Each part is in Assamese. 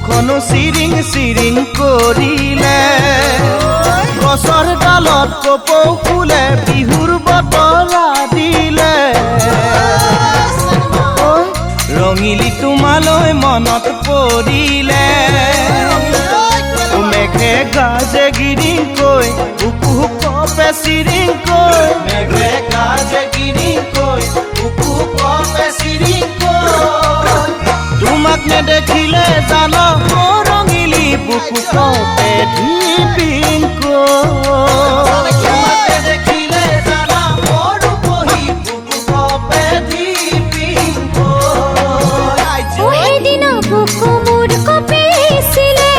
বুকুখনো চিৰিং চিৰিং কৰিলে গছৰ ডালত কপৌ ফুলে বিহুৰ বতৰা দিলে ৰঙিলি তোমালৈ মনত পৰিলে মেঘে গাজে গিৰিকৈ বুকু কপে চিৰিংকৈ মেঘে গাজে গিৰিকৈ বুকু কপে চিৰিংকৈ তোমাক নেদেখিলে জান ৰঙিলি বুকু কপে ধিপিংকৈ দেখিলে জান ৰূপহী বুকু কপে ধিপিংকৈ এদিন বুকু মোৰ কঁপিছিলে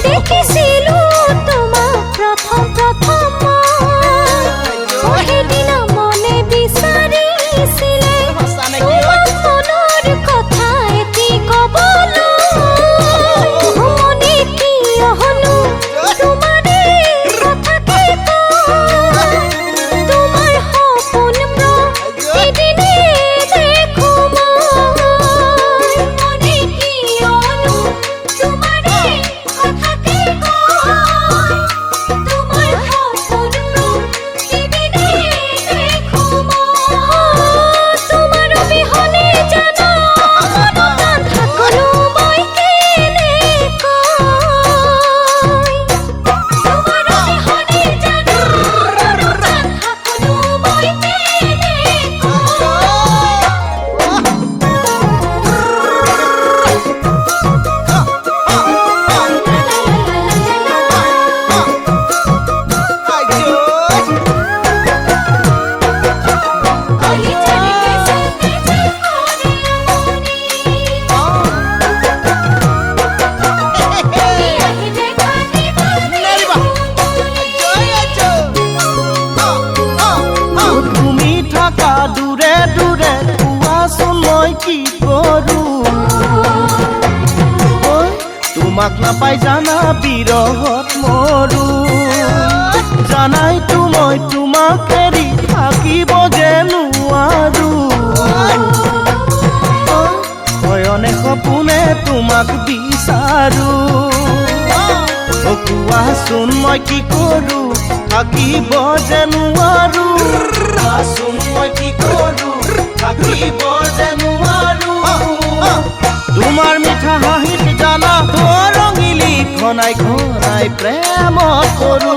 দেখিছিলো তোমাক প্ৰথম সেইদিন মনে বিচাৰিছিলে তোমাক মনৰ কথা এটি কবলৈ মনে কিয় হলো তোমাৰে কথাকে কয় তোমাৰ সপোন প্ৰতিদিনে দেখো মই মনে কিয় হলো তোমাৰে কথাকে কয় তোমাৰ সপোন প্ৰতিদিনে দেখো মই তোমাৰ অবিহনে জানো মনত থাকলো মই কেনেকৈ তোমাৰ অবিহনে জানো মনত থাকলো মই তুমি থাকা দূৰে দূৰে কোৱাচোন মই কি কৰো তোমাক নাপাই জানা বিৰহত মৰো জানাইতো মই তোমাক এৰি থাকিব যে নোৱাৰো শয়নে সপোনে তোমাক বিচাৰো কোৱাচোন মই কি কৰো থাকিব যে নোৱাৰো কোৱাচোন মই কি কৰো থাকিব যে নোৱাৰো তোমাৰ মিঠা হাঁহিত জানা ৰঙিলি ঘনাই ঘনাই প্ৰেমত পৰো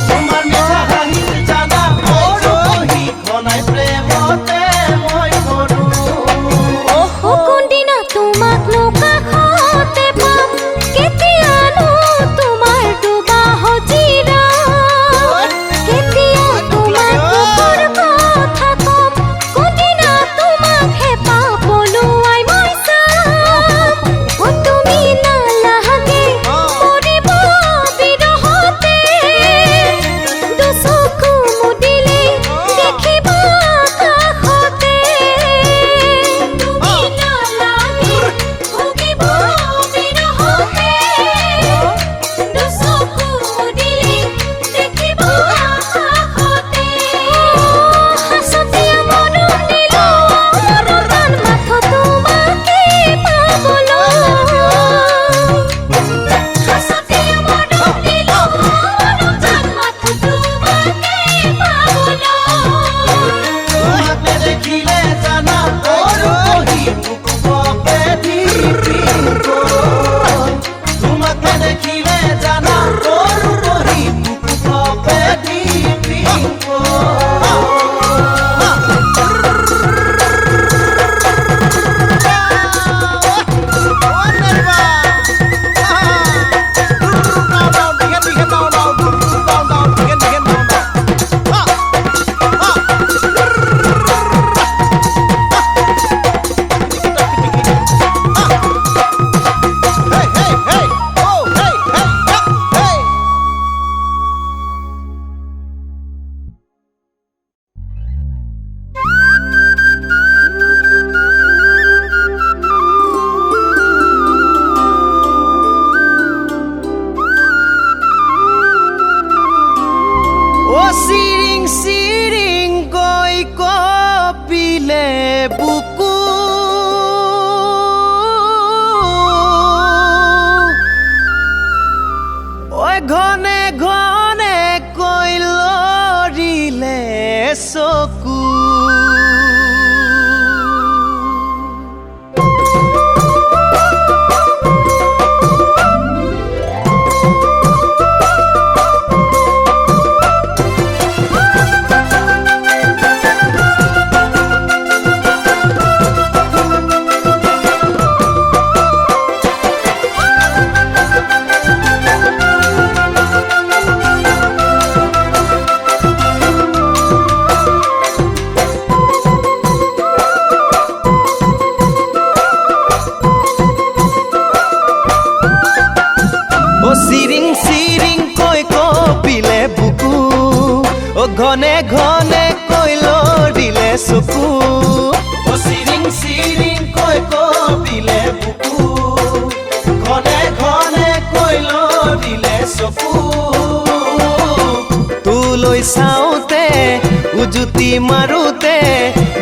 তোমাৰ মিঠা হাঁহিত জানা ৰঙিলি ঘনাই প্ৰেমতে মই পৰো কোনদিনা তোমাক কাষতে পাম কেতিয়ানো তোমাৰ ডুবা হজিৰা কেতিয়া তোমাক দুখৰ কথা কম কোনদিনা তোমাক হেঁপাহ পলুৱাই মই চাম তুমি নালাগে মৰিব বিৰহতে চকু চিৰিং চিৰিং কৈ কপিলে বুকু ঘনে ঘনে কৈ লৰিলে চকু তোলৈ চাওঁতে উজুতি মাৰোতে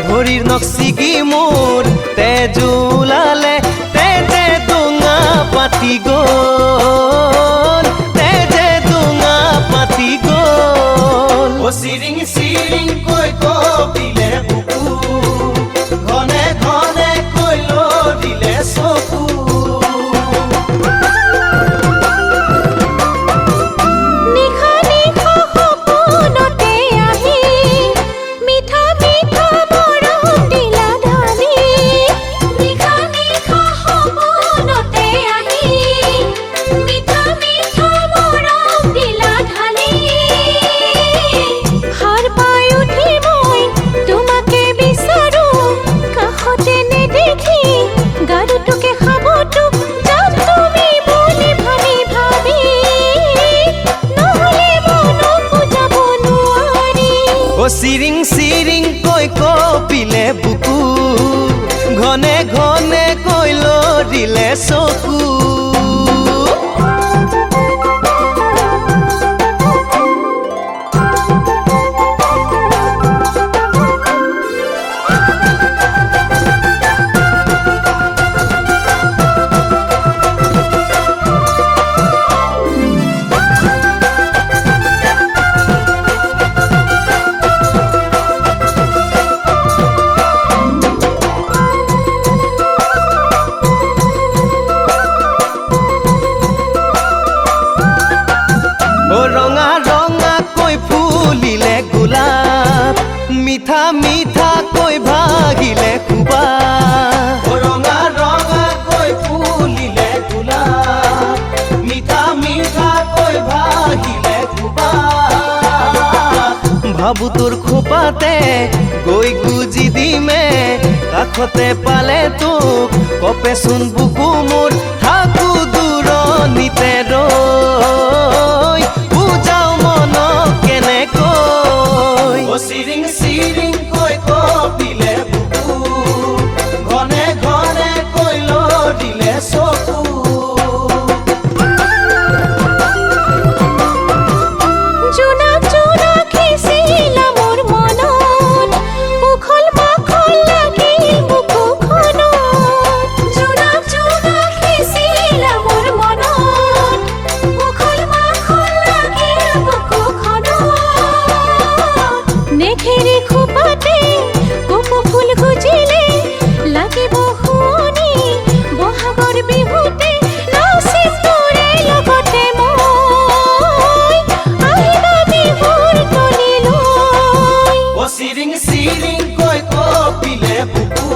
ভৰিৰ নখ ছিগি মোৰ তেজ ওলালে তেজে ডোঙা পাতি গ'ল তেজে ডোঙা পাতি গ'ল চিৰিং চিৰিং কৈ কপিলে বুকু ঘনে ঘনে কৈ লৰিলে চকু নিশা নিশা সপোনতে আহি মিঠা মিঠা মৰম দিলা ঢালি নিশা নিশা সপোনতে আহি মিঠা মিঠা মৰম দিলা ঢালি সাৰ পাই উঠি মই তোমাকে বিচাৰো কাষতে নেদেখি গাৰুটোকে খাবতো যাম তুমি বুলি ভাবি ভাবি নহ'লে মনকো যাব নোৱাৰি চিৰিং চিৰিং কৈ কপিলে বুকু ঘনে ঘনে কৈ লৰিলে চকু ৰঙা ৰঙা কৈ ফুলিলে গোলাপ মিঠা মিঠা কৈ ভাগিলে খুবা ৰঙা ৰঙা কৈ ফুলিলে গোলাপ মিঠা মিঠা কৈ ভাগিলে খুবা ভাবো তোৰ খোপাতে গৈ গুজি দিমে কাষতে পালে তোক কপেচোন বুকু মোৰ থাকো দূৰণিতে ৰৈ বুজাও মন কেনেকৈ চিৰিং চিৰিং কৈ কপিলে বুকু ঘনে ঘনে কৈ লৰিলে চকু জোনাক জোনাক সিঁচিলা মোৰ মনত উখল মাখল লাগিল বুকুখনত জোনাক জোনাক সিঁচিলা মোৰ মনত উখল মাখল লাগিল বুকুখনত নেঘেৰি খোপাতে কপৌ ফুল গুজিলে লাগিব শুৱনি বহাগৰ বিহুতে নাচিম তোৰে লগতে মই আহিবা বিহুৰ তলিলৈ চিৰিং চিৰিং কৈ কপিলে বুকু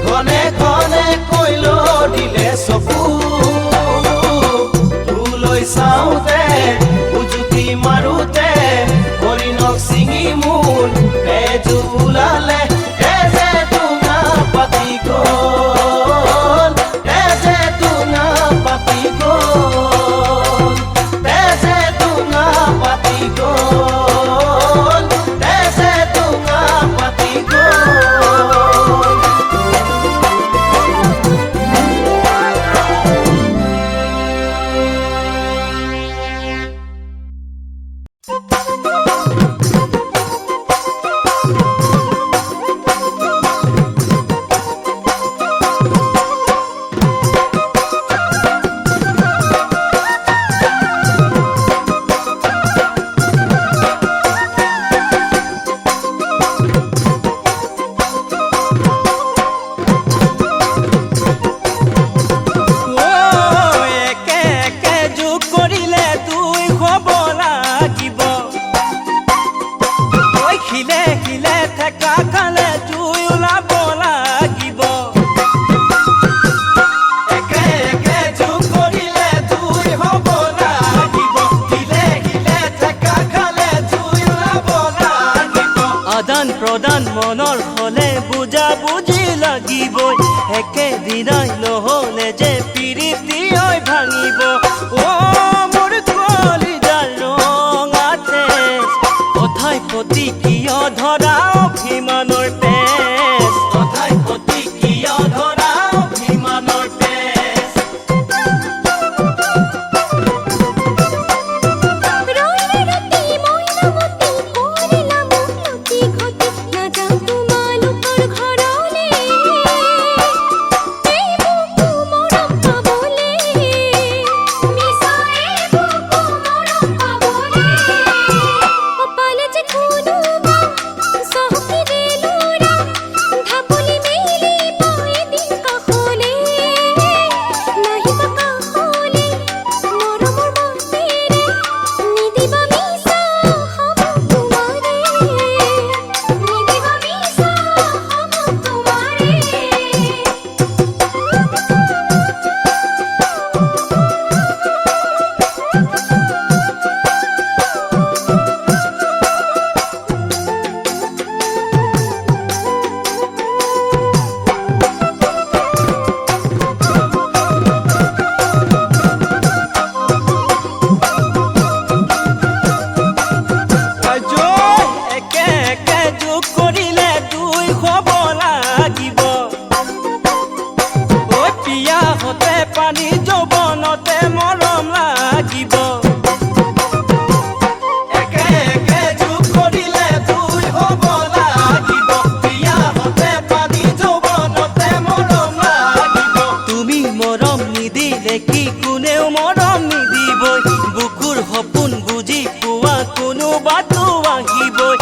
ঘনে ঘনে কৈ লৰিলে চকু তোলৈ চাওঁতে উজুতি মাৰোতে ভৰি নখ ছিঙি মোৰ তেজ ওলালে তেজে ডোঙা পাতি গ'ল তেজে ডোঙা পাতি গ'ল তেজে ডোঙা পাতি গ'ল তেজে ডোঙা পাতি গ'ল মনৰ হলে বুজা বুজি লাগিবই একেদিনাই নহলে যে পিৰিতি হৈ ভাঙিব ও মোৰ কলিজাৰ ৰঙাতে কথাই প্ৰতি কিয় ধৰা অভিমানৰ পানী যৌৱনতে মৰম লাগিব একে একে যোগ কৰিলে দুই হ'ব লাগিব বিয়া হতে পানী যৌৱনতে মৰম লাগিব তুমি মৰম নিদিলে কি কোনেও মৰম নিদিবই বুকুৰ সপোন বুজি পোৱা কোনোবাতো আহিবই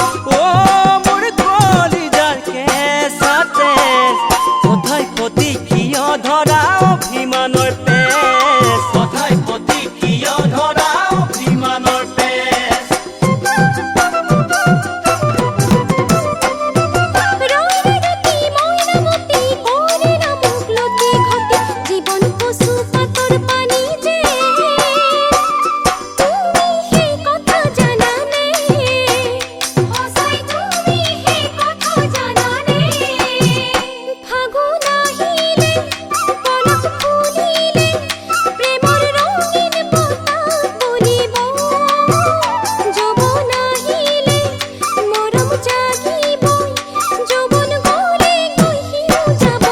মোৰ কলিজাৰ কেঁচাতে কথাই প্ৰতি কিয় ধৰা অভিমানৰ পেচ কথাই প্ৰতি কিয় ধৰা অভিমানৰ পেচ ৰৈৰাতি মইনামতি কৰে না মোক লতি ঘটি জীৱন কচু পাতৰ পানী যে তুমি সেই কথা জানানে সঁচাই তুমি সেই কথা জানানে ফাগুন আহিলে পলক ফুলিলে প্ৰেমৰ ৰঙীন বতাহ বলিব যৌৱন আহিলে মৰম জাগিব যৌৱন গ'লে গৈ সিও যাব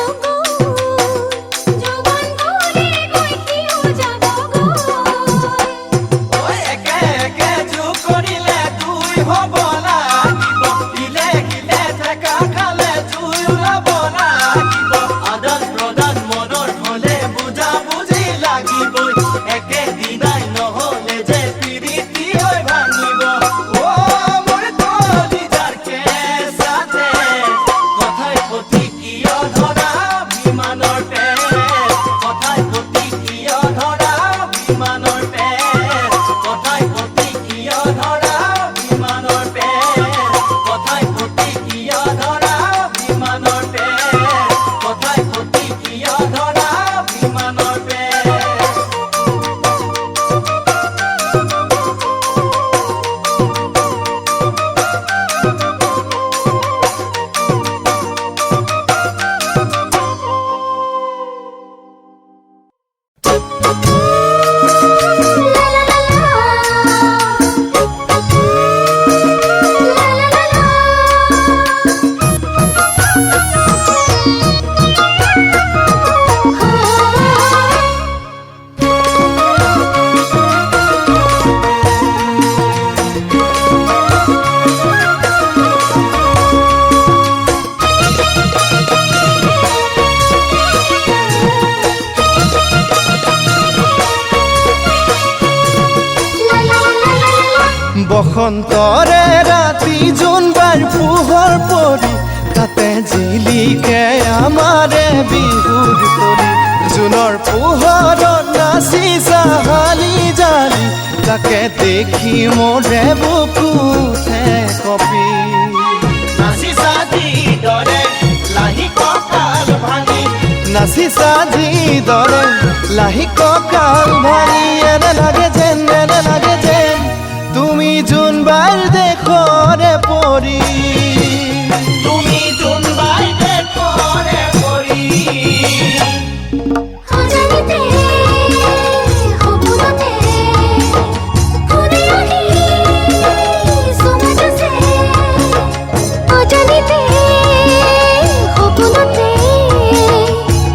যৌৱন গ'লে গৈ সিও যাব একে একে যোগ কৰিলে দুই হ'ব লাগিব ইলে সিলে ঠেকা খালে জুই ওলাব লাগিব আদান প্ৰদান মনৰ হ'লে বুজা বুজি লাগিবই একে দিনাই নহ'লে যে প্ৰীতি হৈ ভাঙিব মোৰ কলিজাৰ কেঁচাতে কথাই প্ৰতি কিয় ধৰা অভিমানৰ পেচ কথাই প্ৰতি কিয় ধৰা অভিমানৰ পেচ কথাই প্ৰতি কিয় ধৰা অভিমানৰ পেচ কথাই প্ৰতি কিয় ধৰা অভিমানৰ পেচ কথাই প্ৰতি কিয় ধৰা অভিমানৰ পেচ বসন্তৰে ৰাতি জোনবাৰ পোহৰ পৰি তাতে জিলিকে আমাৰে বিহুৰ তৰি জোনৰ পোহৰত নাচি চাহালি জালি তাকে দেখি মোৰে বুকুতে কপি নাচি সাজি দৰে লাহি কঁকাল ভাঙি নাচি সাজি দৰে লাহি কঁকাল ভাঙি এনে লাগে যেন তুমি জোনবাৰ দেখৰে পৰি তুমি জোনবাই দেখৰে পৰি অজানিতে সপোনতে কোনে আহি চুমা দিছে অজানিতে সপোনতে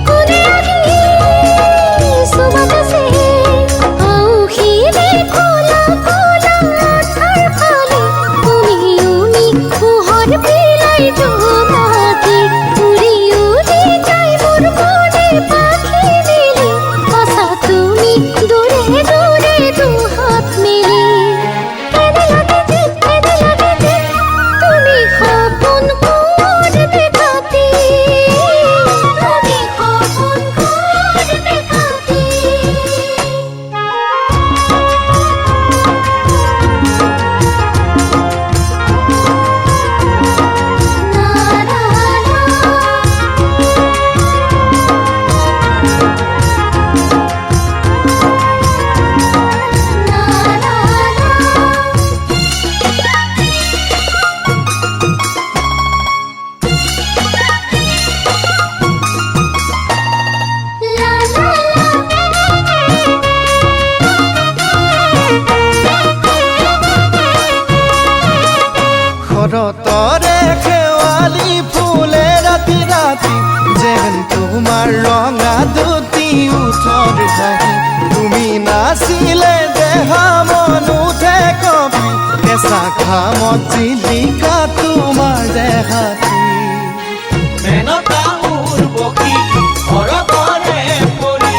কোনে আহি চুমা দিছে আউসিৰে কোলা কোলা ঠাৰ ফালে তুমি নামত জিলিকা তোমাৰ দেহাতী মেনকা উৰ্বশী অৰপৰে পৰি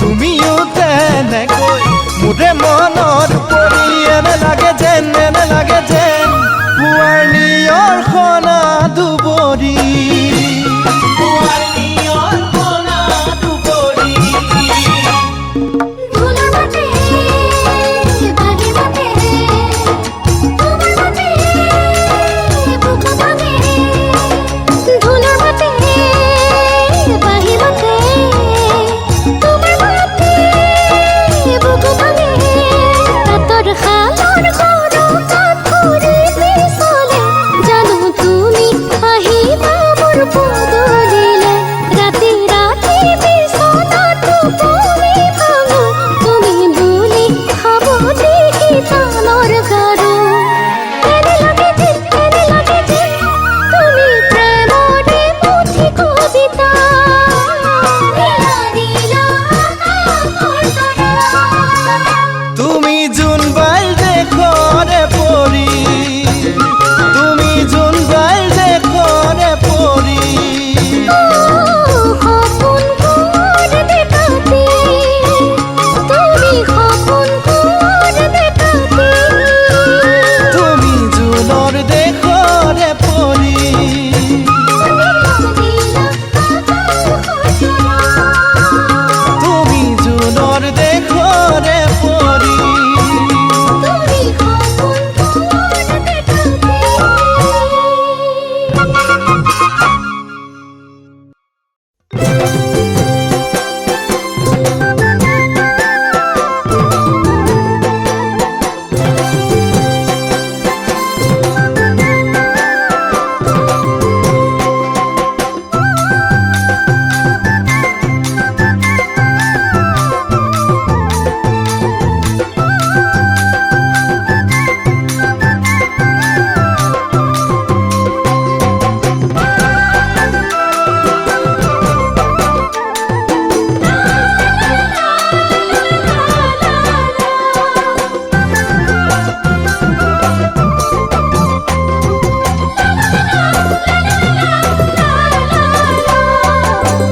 তুমিও তেনেকৈ মোৰে মনৰ পৰি এনে লাগে যেন পুৱাৰ নিয়ৰ সনা দুবৰি পোৱালিয়ৰ কণা দুবৰি ধুলার মাঠে বাগে বাগে তোমার মাঠে বুক ভাঙে ধুলার মাঠে বাগে বাগে তোমার মাঠে বুক ভাঙে কাতর খালর গরু কাঠ করিতে চলে জানো তুমি আহিবা মোর পদূলিলে রাতি রাতি বিছনাটো তুমি ভাঙো তুমি বুলি খাব দেখি তালৰ গাৰু এনে লাগে যে তুমি প্ৰেমৰে পুথি কবিতা দিলা আকাশৰ তৰা তুমি যোন বাইল দেখৰে পৰি তুমি যোন বাইল দেখৰে পৰি সপোন কৰে দেখাতে তুমি সপোন কৰে দেখাতে তুমি জোনৰ দেশৰে পৰি তুমি জোনৰ দেশৰে পৰি তুমি সপোন কৰে দেখাতে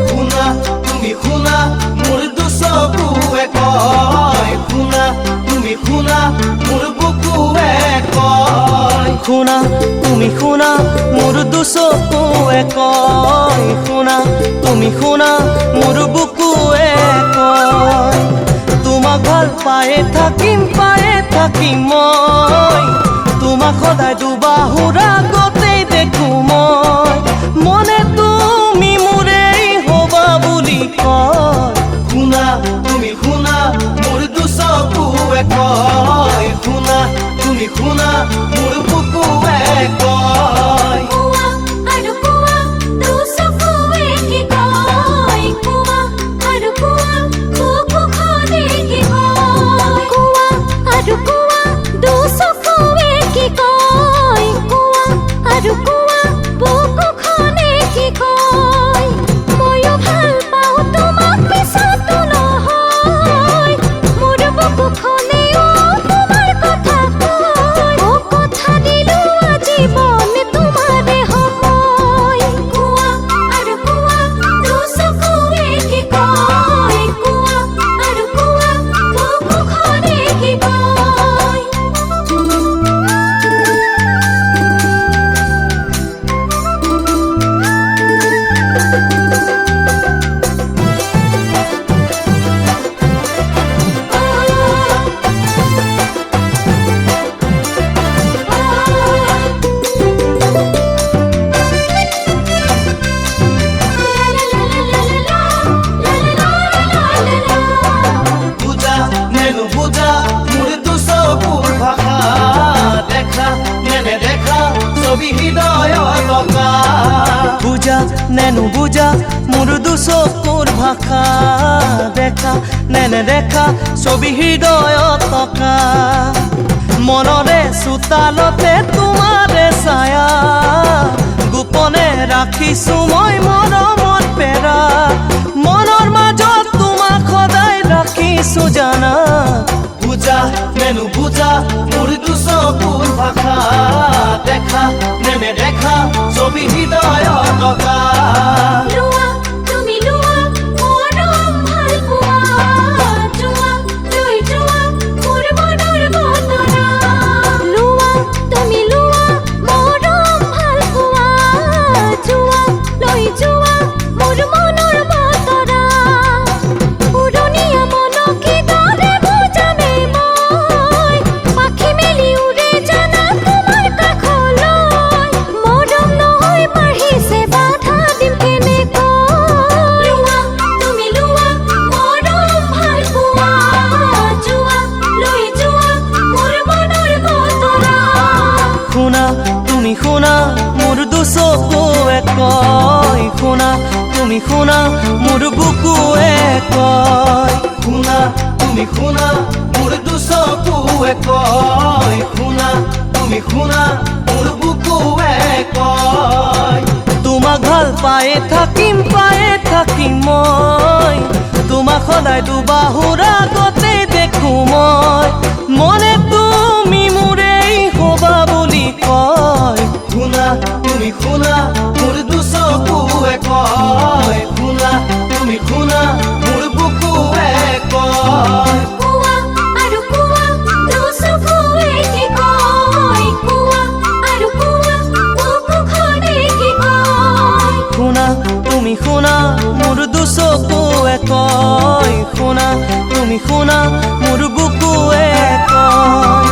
শুনা তুমি শুনা মোৰ দুচকুৱে কয় শুনা তুমি শুনা মোৰ বুকুৱে কয় শুনা তুমি শুনা মোৰ দুচকুৱে কয় শুনা তুমি শুনা মোৰ বুকুৱে কয় তোমাক ভাল পায়ে থাকিম মই তোমাক সদায় দুবাহুৰ আগতেই দেখো মই মনে তুমি মোৰেই হবা বুলি কয় শুনা তুমি শুনা মোৰ দুচকুৱে কয় শুনা তুমি শুনা মোৰ বুকুৱে কয় কুয়া আৰু কুয়া দুচকুৱে কি কয় কুয়া আৰু কুয়া বুকুখনে কি কয় কুয়া আৰু কুয়া দুচকুৱে কি কয় কুয়া আৰু কুয়া বুকুখনে কি কয় ময়ো ভাল পাওঁ তোমাক পিছতো নহয় মোৰ বুকুখনেও তোমাৰ কথা কয় ও কথা দিলো আজীবন তোমাৰে সময় কুয়া আৰু কুয়া দুচকুৱে কি কয় কুয়া আৰু কুয়া বুকুখনে কি কয় বুজা নেনু বুজা মোৰ দুচকুৰ ভাষা দেখা নেনে দেখা ছবি হৃদয়ৰ টকা বুজা নেনু বুজা মোৰ দুচকুৰ ভাষা দেখা নেনে দেখা ছবি হৃদয়ত থকা মনৰে চোতালতে তোমাৰে ছায়া গোপনে ৰাখিছো মই মৰমত পেৰা মনৰ মাজত তোমাক সদায় ৰাখিছো জানা বুজা নেনু বুজা মোৰ দুচকুৰ ভাষা দেখা নে নেদেখা ছবি হৃদয়ৰ টকা লোৱা তুমি লোৱা মৰম ভাল পোৱা যোৱা লৈ যোৱা মোৰ মনৰ বতৰা লোৱা তুমি লোৱা মৰম ভাল পোৱা যোৱা লৈ যোৱা মোৰ মনৰ বতৰা উৰণীয়া মনকে দৰে বুজামে মই পাখি মেলি উৰে জানা তোমাৰ কাষলৈ মৰম নহয় বাঢ়িছে বাধা দিম কেনেকৈ লোৱা তুমি লোৱা মৰম ভাল পোৱা যোৱা লৈ যোৱা মোৰ মনৰ বতৰা শুনা তুমি শুনা মোৰ দুচকুৱে কয় শুনা তুমি শুনা মোৰ বুকুৱে কয় শুনা তুমি শুনা মোৰ দুচকুৱে কয় শুনা তুমি শুনা মোৰ বুকুৱে কয় তোমাক ভাল পায়ে থাকিম মই তোমাক সদায় দুবাহুৰ আগতে দেখো মই মনে তুমি মোৰেই হবা বুলি কয় শুনা তুমি শুনা মোৰ দুচকুৱে কয় শুনা তুমি শুনা মোৰ বুকুৱে কয় কোৱা আৰু কোৱা দুচকুৱে কি কয় কোৱা আৰু কোৱা বুকুখনে কি কয় শুনা তুমি শুনা মোৰ দুচকুৱে কয় শুনা তুমি শুনা মোৰ বুকুৱে কয়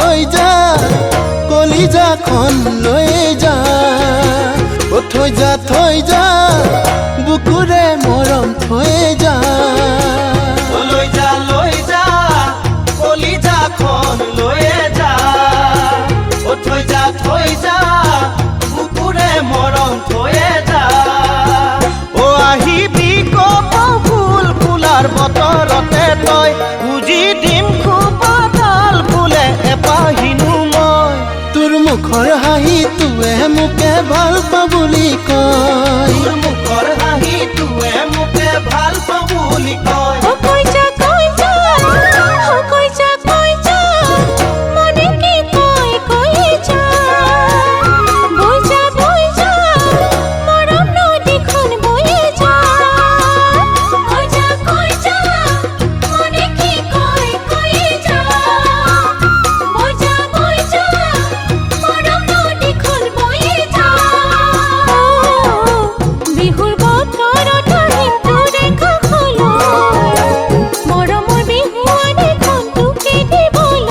লৈ যা কলিজাখন লৈ যা থৈ যা বুকুৰে মৰম থৈ যা লৈ যা কলিজাখন লৈ যা থৈ যা বুকুৰে মৰম থৈ যা ও আহিবি কপৌ ফুল ফুলাৰ বতৰতে তই বুজি দিম খুব তাল ফুলে এপাহিনো মই তোৰ মুখৰ হাঁহি তোৱে মোকে ভাল পা বুলি কয় তোৰ মুখৰ হাঁহি তোৱে মোকে ভাল পাওঁ বুলি কয় কৈ যা মনে কি কয় কৈ যা বৈ যা মৰম নদীখন বৈ যা কৈ যা মনে কি কয় কৈ যা বৈ যা মৰম নদীখন বৈ যা বিহুৰ বতৰত আহিম তোৰে কাষলৈ মৰমৰ বিহুৱানীখন তোকে দিবলৈ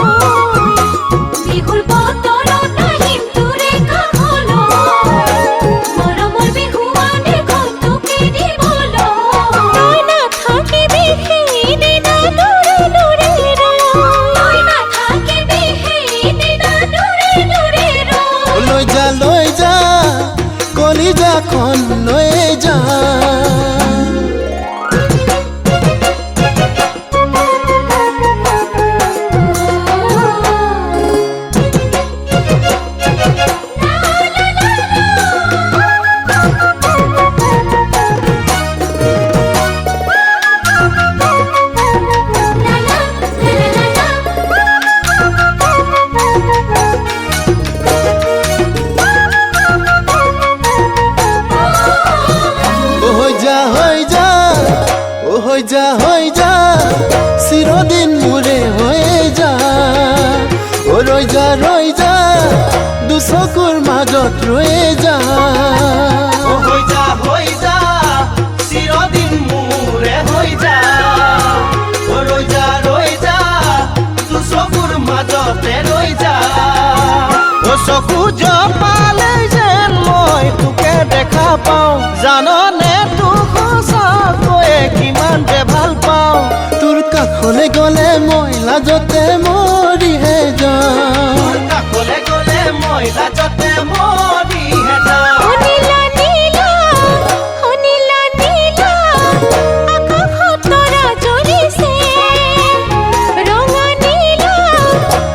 বিহুৰ বতৰত আহিম তোৰে কাষলৈ মৰমৰ বিহুৱানীখন তোকে দিবলৈ তই নাথাকিবি সেইদিনা দূৰে দূৰে ৰৈ তই নাথাকিবি সেইদিনা দূৰে দূৰে ৰৈ লৈ যা কলিজাখন লৈ যা হৈ যা চিৰদিন মোৰে হৈ যা ও ৰৈ যা দুচকুৰ মাজত ৰৈ যা হৈ যা চকু জপালে যেন মই তোকে দেখা পাওঁ জাননে তোক সঁচাকৈয়ে কিমান যে ভাল পাওঁ তোৰ কাষলৈ গ'লে মই লাজতে মৰিহে যাওঁ কাষলে গ'লে মই লাজতে মৰিহে যাওঁ শুনিলা নীলা শুনিলা নীলা আকাশত তৰা জ্বলিছে ৰঙা নীলা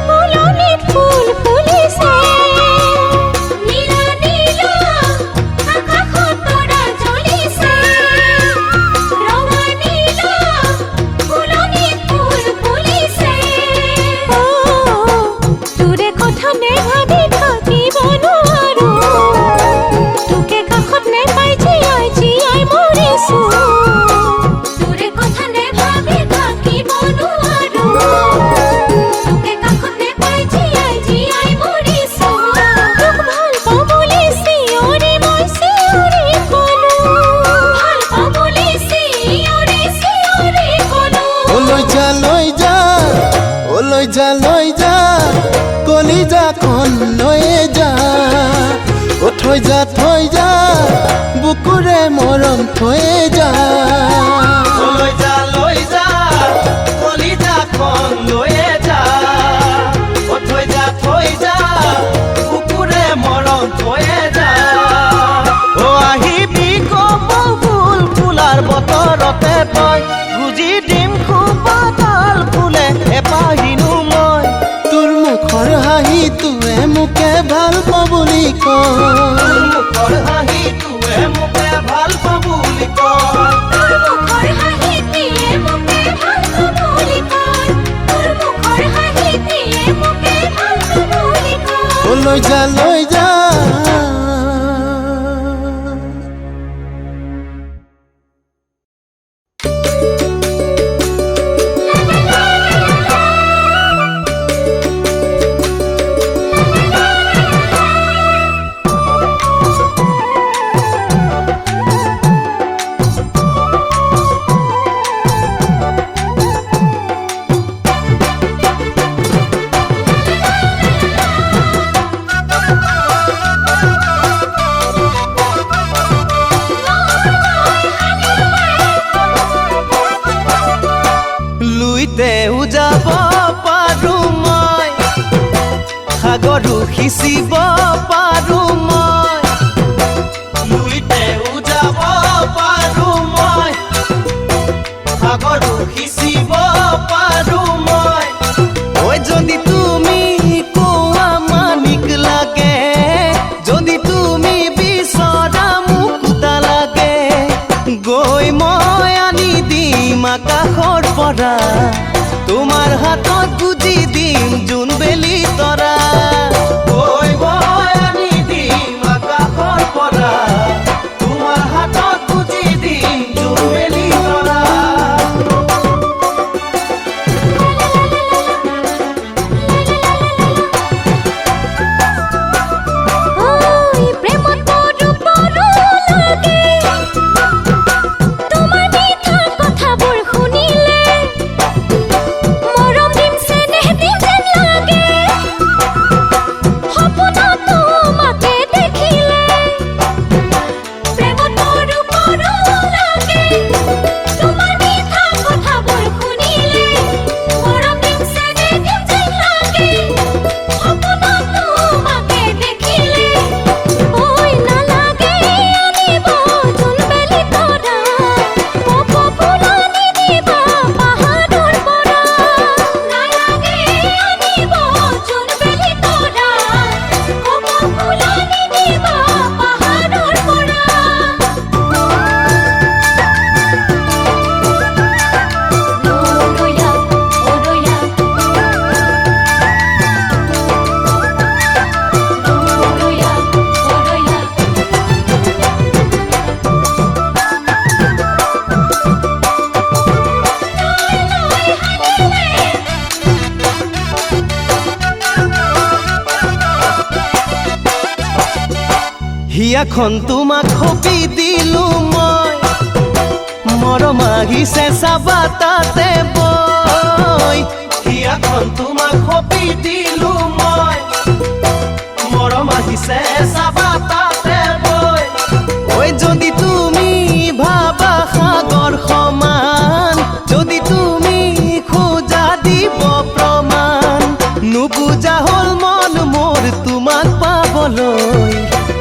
ফুলনিত ফুল ফুলিছে নীলা নীলা আকাশত তৰা জ্বলিছে ৰঙা নীলা ফুলনিত ফুল ফুলিছে তোৰে কথা নেভাবি থাকিব নোৱাৰো তোকে কাষত নেপাই জীয়াই জীয়াই মৰিছো তোৰে কথা নেভাবি থাকিব নোৱাৰো তোকে কাষত নেপাই জীয়াই জীয়াই মৰিছো তোক ভাল পাওঁ বুলি চিঞৰি মই চিঞৰি ক'লো ভাল পাওঁ বুলি চিঞৰি চিঞৰি ক'লো লৈ যা লৈ যা লৈ যা লৈ যা কলিজাখন লৈয়ে যা থৈ যা বুকুৰে মৰম থৈয়ে যা লৈ যা কলিজাখন লৈয়ে যা থৈ যা কুকুৰে মৰম থৈয়ে যা অ আহিবি কপৌ ফুল ফুলাৰ বতৰতে তই গুজি দিম খুব তাল ফুলে এপাহিনো মই তোৰ মুখৰ হাঁহি তোৱে মোকে ভাল পাওঁ বুলি কয় মুখৰ হাঁহি তোৱে মোকে ভাল পাওঁ বুলি কয় তোৰ মুখৰ হাঁহিটিয়ে মোকে ভাল পাওঁ বুলি কয় তোৰ মুখৰ হাঁহিটিয়ে মোকে ভাল পাওঁ বুলি কয় লৈ যা লৈ যা লুইতেও যাব পাৰো মই সাগৰো সিঁচিব পাৰো মই লুইতেও যাব পাৰো মই সাগৰো সিঁচিব পাৰো মই ঐ যদি তুমি কোৱা মানিক লাগে যদি তুমি বিচৰা মুকুতা লাগে গৈ মই আনি দিম আকাশৰ পৰা তোমাৰ হাতত গুজি দিম জোনবেলি তৰা গৈ মই আনি দিম আকাশৰ পৰা তোমাৰ হাতত গুজি দিম জোনবেলি তৰা ঐ প্ৰেমত পৰো পৰো লাগে তোমাৰ মিঠা কথাবোৰ শুনিলে মৰম দিম চেনেহ দিম যেন লাগে সপোনত তোমাকে দেখিলে প্ৰেমত পৰো পৰো লাগে তোমাৰ মিঠা কথাবোৰ শুনিলে মৰম দিম চেনেহ দিম যেন লাগে সপোনত তোমাকে দেখিলে ঐ নালাগে আনিব জোনবেলি তৰা কপৌ ফুলনি দিবা পাহাৰৰ পৰা নালাগে আনিব জোনবেলি তৰা কপৌ ফুলনি দিবা পাহাৰৰ পৰা অৰয়া অৰয়া অৰয়া অৰয়া হিয়াখন তোমাক সপি দিলো মই মৰম আহিছে চাবা তাতে বৈ হিয়াখন তোমাক সপি দিলো মই গৰম আহিছে চাবা তাতে বৈ ঐ যদি তুমি ভাবা সাগৰ সমান যদি তুমি খোজা দিব প্ৰমাণ নুবুজা হ'ল মন মোৰ তোমাক পাবলৈ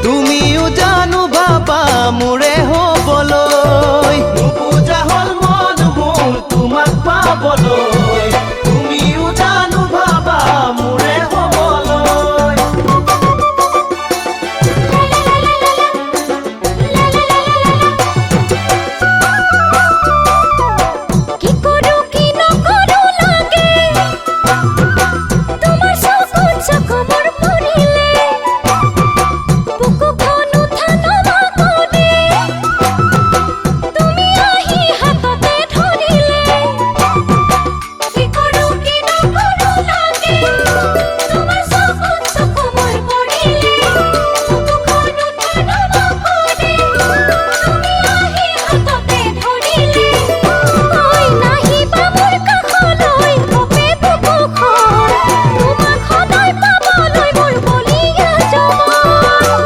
তুমিও জানো ভাবা মোৰে হ'বলৈ নুবুজা হ'ল মন মোৰ তোমাক পাবলৈ তুমিও জানো ভাবা মোৰে হ'বলৈ কি কৰো কি নকৰো লাগে তোমাৰ চকুত চকু মোৰ পৰিলে বুকুখন উঠা নমা কৰে তুমি আহি হাততে ধৰিলে কি কৰো কি নকৰো লাগে তোমাৰ চকুত চকু মোৰ পৰিলে বুকুখন উঠা নমা কৰে তুমি আহি হাততে ধৰিলে ঐ নাহিবা মোৰ কাষলৈ কপে বুকুখন তোমাক সদায় পাবলৈ মোৰ বলিয়া যাব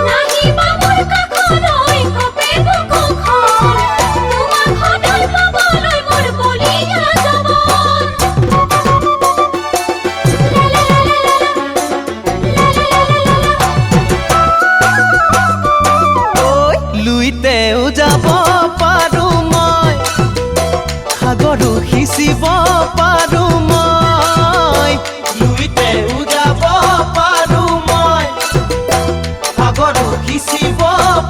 নাহিবা মোৰ কাষলৈ কপে বুকুখন তোমাক সদায় পাবলৈ মোৰ বলিয়া যাব লুইতেও যাব পাৰো মই সাগৰো সিঁচিব পাৰো মই লুইতেও যাব পাৰো মই সাগৰো সিঁচিব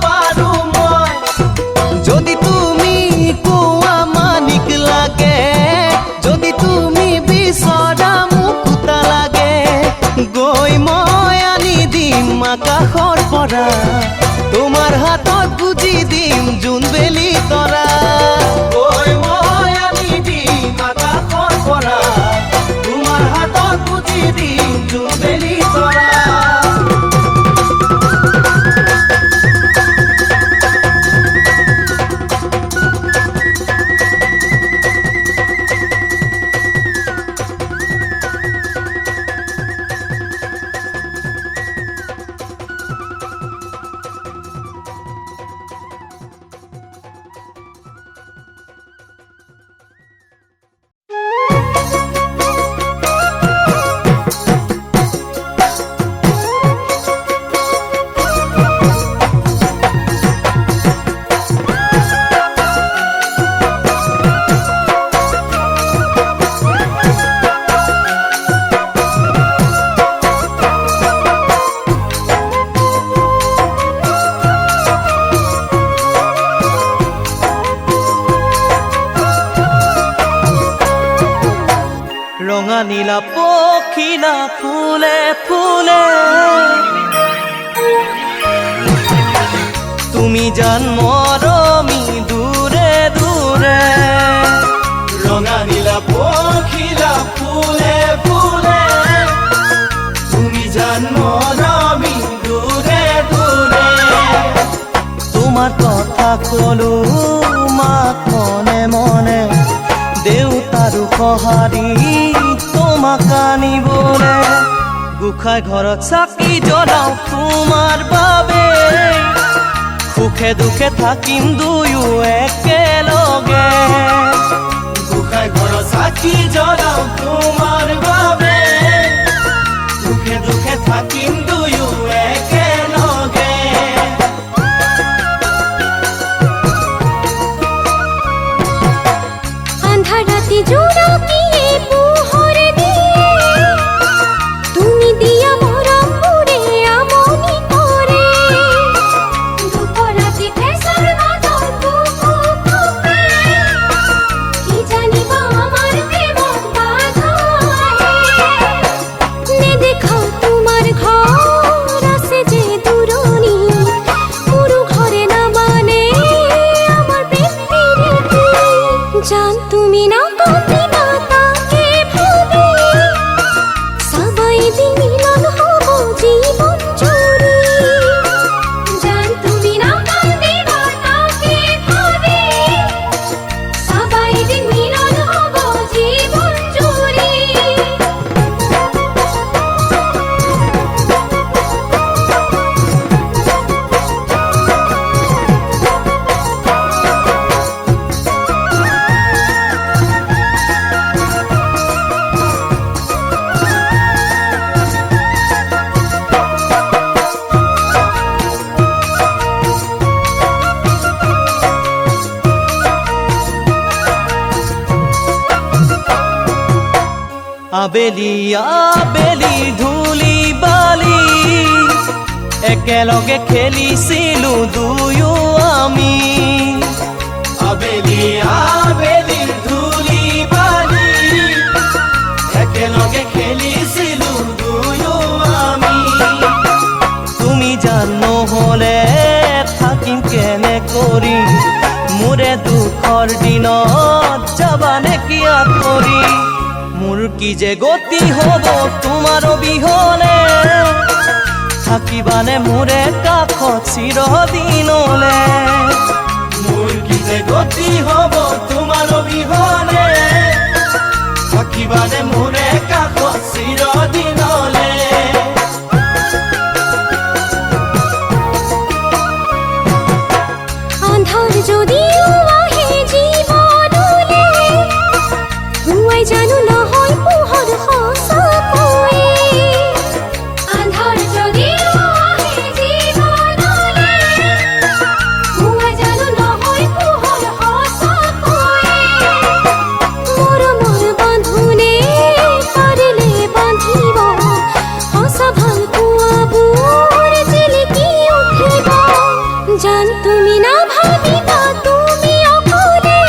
পাৰো মই যদি তুমি কোৱা মানিক লাগে যদি তুমি বিচৰা মুকুতা লাগে গৈ মই আনি দিম আকাশৰ পৰা তোমাৰ হাতত বুজি দিম জোনবেলি তৰা ঐ মই আনি দিম আকাশৰ পৰা তোমাৰ হাতত বুজি দিম জোনবেলি তৰা ৰঙা নীলা পখিলা ফুলে ফুলে তুমি জান মৰমি দূৰে দূৰে ৰঙা নীলা পখিলা ফুলে ফুলে তুমি জান মৰমি দূৰে দূৰে তোমাৰ কথা কলো মাক মনে মনে দেউতাৰো সঁহাৰি তোমাক আনিবলে গোসাঁই ঘৰত চাকি জ্বলাও তোমাৰ বাবে সুখে দুখে থাকিম দুয়ো একেলগে গোসাঁই ঘৰত চাকি জ্বলাও তোমাৰ বাবে সুখে দুখে থাকিম দুয়ো একেলগে আন্ধাৰ ৰাতি জোনাকীয়ে পোহৰ দিয়ে তুমি দিয়া মৰমবোৰে আমনি কৰে দুপৰ ৰাতি ফেঁচাৰ বাদল বুকু ফুকে কি জানিবা আমাৰ প্ৰেমত বাধা আহে নেদেখাও তোমাৰ ঘৰ আবেলি আবেলি ধূলি বালি একেলগে খেলিছিলো দুয়ো আমি আবেলি আবেলি ধূলি বালি একেলগে খেলিছিলো দুয়ো আমি তুমি জান নহলে থাকিম কেনে কৰি মোৰে দুখৰ দিনত যাবানে কি আঁতৰি মোৰ কি যে গতি হ'ব তোমাৰ অবিহনে থাকিবানে মোৰে কাষত চিৰদিনলে মোৰ কি যে গতি হ'ব তোমাৰ অবিহনে থাকিবানে মোৰে কাষত চিৰদিনলে আন্ধাৰ যদিও আহে জীৱনলে পুৱাই জানো নহয় পোহৰ সঁচাকৈয়ে আন্ধাৰ যদিও আহে জীৱনলে পুৱাই জানো নহয় পোহৰ সঁচাকৈয়ে মৰমৰ বান্ধোনে পাৰিলে বান্ধিব সঁচা ভাল পোৱাবোৰ জিলিকি উঠিব জান তুমি নাভাবিবা তুমি অকলে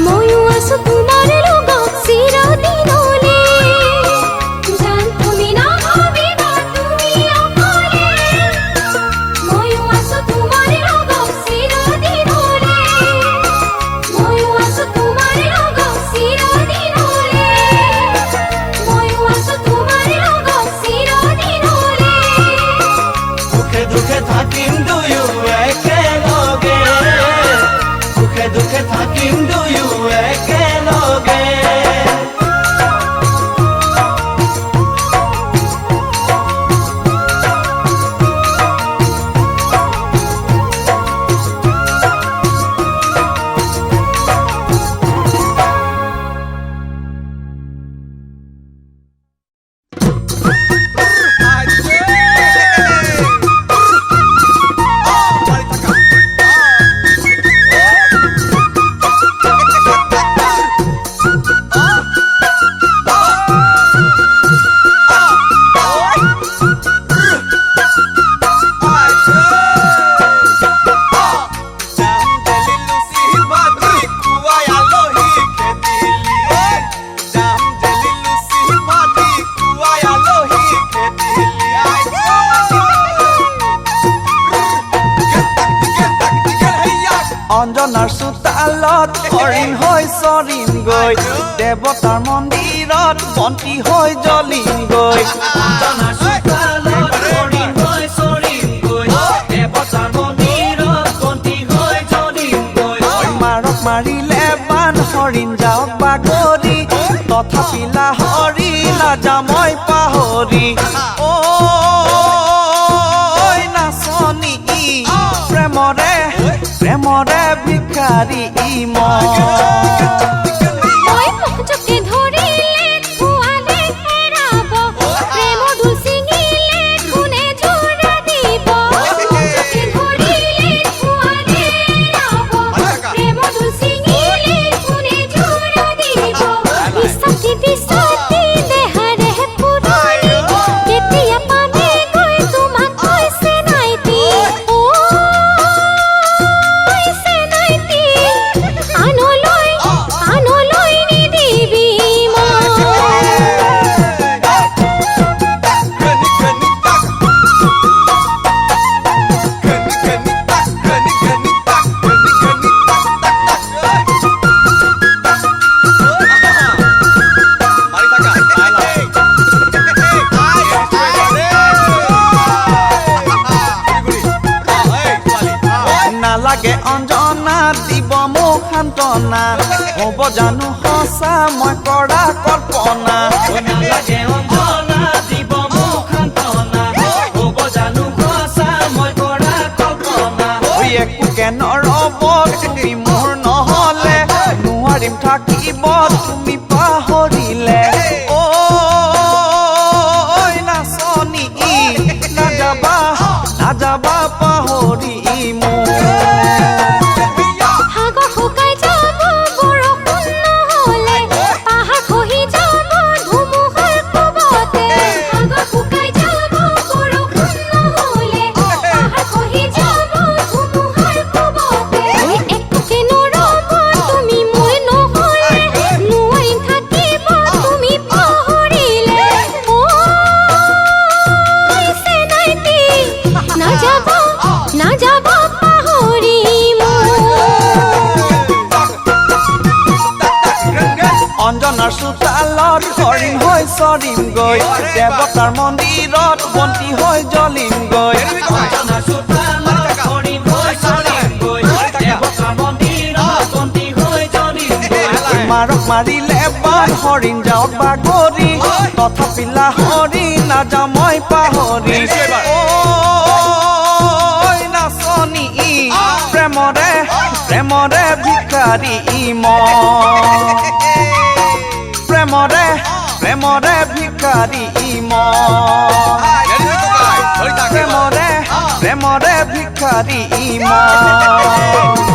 ময়ো আছো তোমাৰ লগত চিৰদিনলে জান তুমি নাভাবিবা তুমি অকলে ময়ো আছো তোমাৰ লগত চিৰদিনলে ময়ো আছো তোমাৰ লগত চিৰদিনলে ময়ো আছো তোমাৰ লগত চিৰদিনলে সুখে দুখে থাকিম দুয়ো একেলগে সুখে দুখে থাকিম দুয়ো একেলগে অঞ্জনাৰ চোতালত হৰিণ হৈ চৰিম গৈ দেৱতাৰ মন্দিৰত বন্তি হৈ জ্বলিম গৈ অঞ্জনাৰ চোতালত হৰিণ হৈ চৰিম গৈ দেৱতাৰ মন্দিৰত বন্তি হৈ জ্বলিম গৈ মাৰক মাৰিলে বান হৰিণ যাওক বাগৰি তথাপি লাহৰি নাযাওঁ মই পাহৰি ঐ নাচনি প্ৰেমৰে প্ৰেমৰে ভিখাৰী মই মই পহজকে ধৰিলে খুৱালে হেৰাব প্ৰেমৰ ঢোল ছিঙিলে কোনে জোৰা দিব পহজকে ধৰিলে খুৱালে হেৰাব প্ৰেমৰ ঢোল ছিঙিলে কোনে জোৰা দিব বিশ্বাসী দেহাৰে পুৰণি কেতিয়া পামে গৈ তোমাক কৈছে নাইতি আনলৈ নিদিবি নালাগে অঞ্জনা দিব মোক সান্তনা হ'ব জানো সঁচা মই কৰা কল্পনা নালাগে অঞ্জনা দিব মোক সান্তনা হ'ব জানো সঁচা মই কৰা কল্পনা একোকে নৰব তুমি মোৰ নহলে নোৱাৰিম থাকিব তুমি পাহৰিলে ঐ নাচনি নাযাবা নাযাবা পাহৰি মোক সাগৰ শুকাই যাব বৰষুণ নহলে পাহাৰ খহি যাব দেৱতাৰ মন্দিৰত বন্তি হৈ জ্বলিমগৈ অঞ্জনা চোতালত হৰিণ হৈ চলিমগৈ দেৱতাৰ মন্দিৰত বন্তি হৈ জ্বলিমগৈ মাৰক মাৰিলে বান হৰিণ যাওক বাগৰি তথাপিলা হৰি নাযাওঁ মই পাহৰি নাচনী প্ৰেমৰে প্ৰেমৰে ভিকাৰী মই প্ৰেমৰে প্ৰেমৰে ভিকাৰী মই প্ৰেমৰে প্ৰেমৰে ভিকাৰী মই